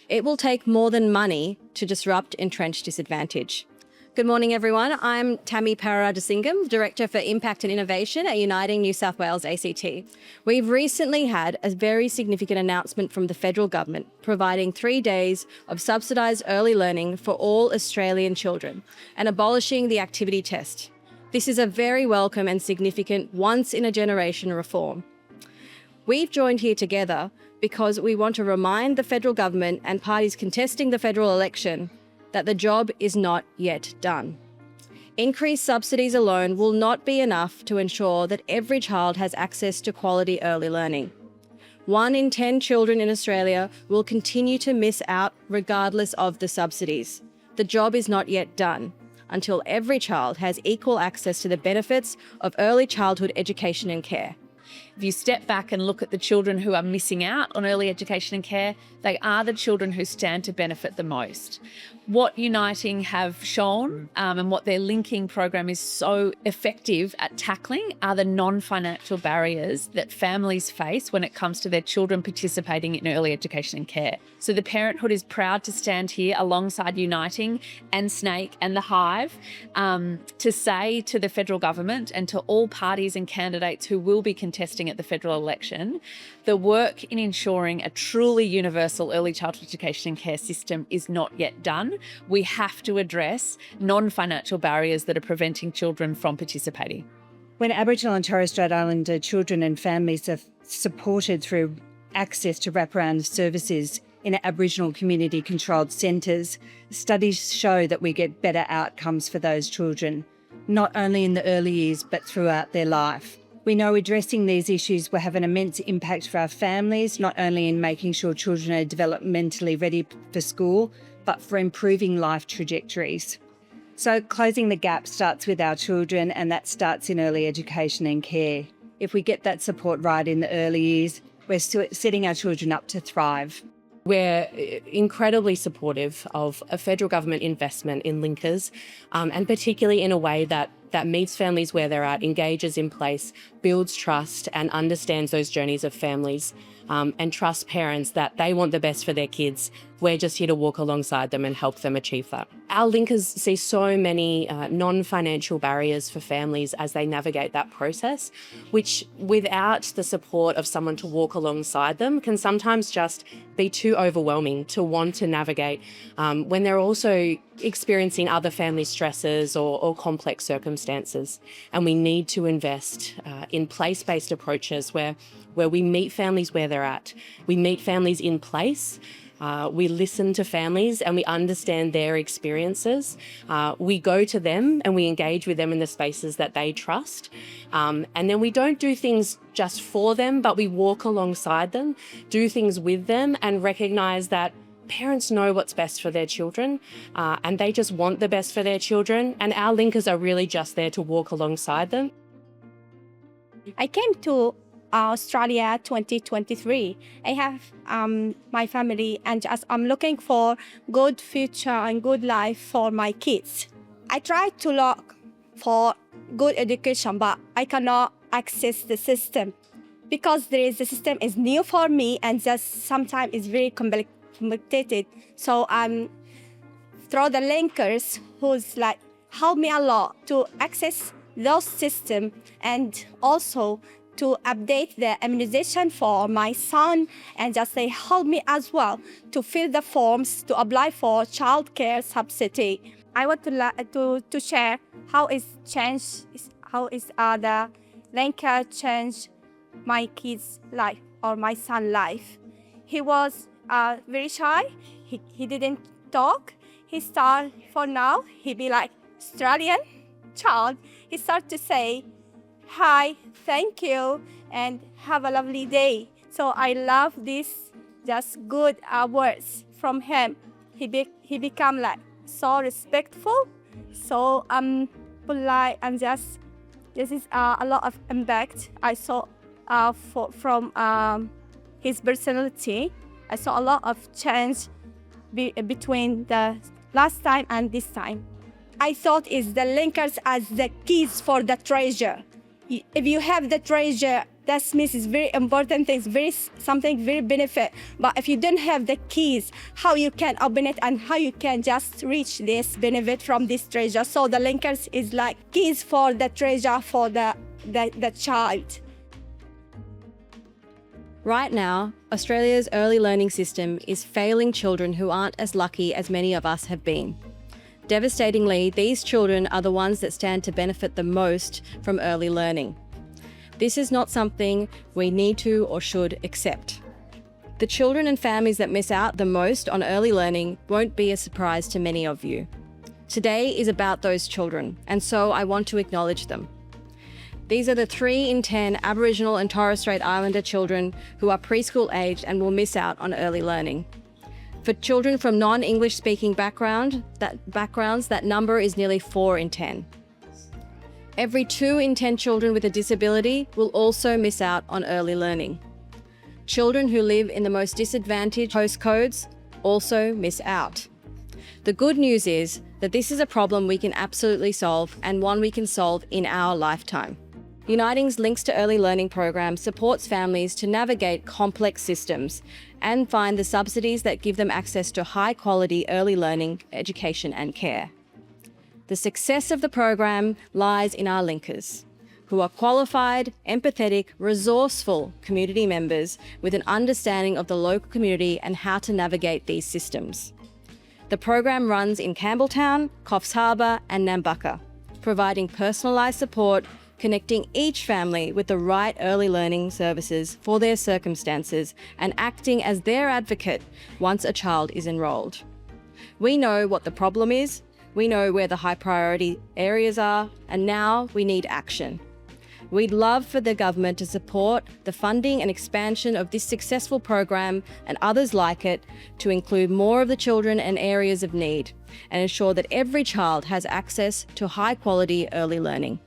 It will take more than money to disrupt entrenched disadvantage. Good morning, everyone. I'm Tamara Pararajasingham, Director for Impact and Innovation at Uniting NSW.ACT. We've recently had a very significant announcement from the federal government providing 3 days of subsidised early learning for all Australian children and abolishing the activity test. This is a very welcome and significant once-in-a-generation reform. We've joined here together because we want to remind the federal government and parties contesting the federal election that the job is not yet done. Increased subsidies alone will not be enough to ensure that every child has access to quality early learning. 1 in 10 children in Australia will continue to miss out regardless of the subsidies. The job is not yet done until every child has equal access to the benefits of early childhood education and care. If you step back and look at the children who are missing out on early education and care, they are the children who stand to benefit the most. What Uniting have shown and what their linking program is so effective at tackling are the non-financial barriers that families face when it comes to their children participating in early education and care. So the Parenthood is proud to stand here alongside Uniting and SNAICC and the Hive to say to the federal government and to all parties and candidates who will be contesting at the federal election, the work in ensuring a truly universal early childhood education and care system is not yet done. We have to address non-financial barriers that are preventing children from participating. When Aboriginal and Torres Strait Islander children and families are supported through access to wraparound services in Aboriginal community-controlled centres, studies show that we get better outcomes for those children, not only in the early years but throughout their life. We know addressing these issues will have an immense impact for our families, not only in making sure children are developmentally ready for school, but for improving life trajectories. So closing the gap starts with our children, and that starts in early education and care. If we get that support right in the early years, we're setting our children up to thrive. We're incredibly supportive of a federal government investment in linkers, and particularly in a way that meets families where they're at, engages in place, builds trust and understands those journeys of families, and trusts parents that they want the best for their kids. We're just here to walk alongside them and help them achieve that. Our linkers see so many non-financial barriers for families as they navigate that process, which without the support of someone to walk alongside them can sometimes just be too overwhelming to want to navigate when they're also experiencing other family stresses or complex circumstances. And we need to invest in place-based approaches where we meet families where they're at. We meet families in place. We listen to families and we understand their experiences. We go to them and we engage with them in the spaces that they trust. And then we don't do things just for them, but we walk alongside them, do things with them, and recognise that parents know what's best for their children, and they just want the best for their children. And our linkers are really just there to walk alongside them. I came to Australia 2023. I have my family, and just I'm looking for good future and good life for my kids. I tried to look for good education, but I cannot access the system because the system is new for me and just sometimes it's very complicated. So through the linkers who's like help me a lot to access those systems and also to update the immunization for my son, and just they help me as well to fill the forms to apply for childcare subsidy. I want to share how the linker changed my kid's life or my son's life. He was very shy. He didn't talk. He started for now. He be like Australian child. He started to say, "Hi, thank you, and have a lovely day." So I love this, just good words from him. He become like so respectful, so polite, and just this is a lot of impact I saw from his personality. I saw a lot of change between the last time and this time. I thought it's the linkers as the keys for the treasure. If you have the treasure That means it's very important things, something very benefit. But if you don't have the keys, how you can open it and how you can just reach this benefit from this treasure. So the linkers is like keys for the treasure for the child. Right now, Australia's early learning system is failing children who aren't as lucky as many of us have been. Devastatingly, these children are the ones that stand to benefit the most from early learning. This is not something we need to or should accept. The children and families that miss out the most on early learning won't be a surprise to many of you. Today is about those children, and so I want to acknowledge them. These are the 3 in 10 Aboriginal and Torres Strait Islander children who are preschool aged and will miss out on early learning. For children from non-English speaking backgrounds, that number is nearly 4 in 10. Every 2 in 10 children with a disability will also miss out on early learning. Children who live in the most disadvantaged postcodes also miss out. The good news is that this is a problem we can absolutely solve, and one we can solve in our lifetime. Uniting's Links to Early Learning program supports families to navigate complex systems and find the subsidies that give them access to high-quality early learning, education and care. The success of the program lies in our linkers, who are qualified, empathetic, resourceful community members with an understanding of the local community and how to navigate these systems. The program runs in Campbelltown, Coffs Harbour and Nambucca, providing personalised support, connecting each family with the right early learning services for their circumstances and acting as their advocate once a child is enrolled. We know what the problem is, we know where the high priority areas are, and now we need action. We'd love for the government to support the funding and expansion of this successful program and others like it to include more of the children and areas of need and ensure that every child has access to high quality early learning.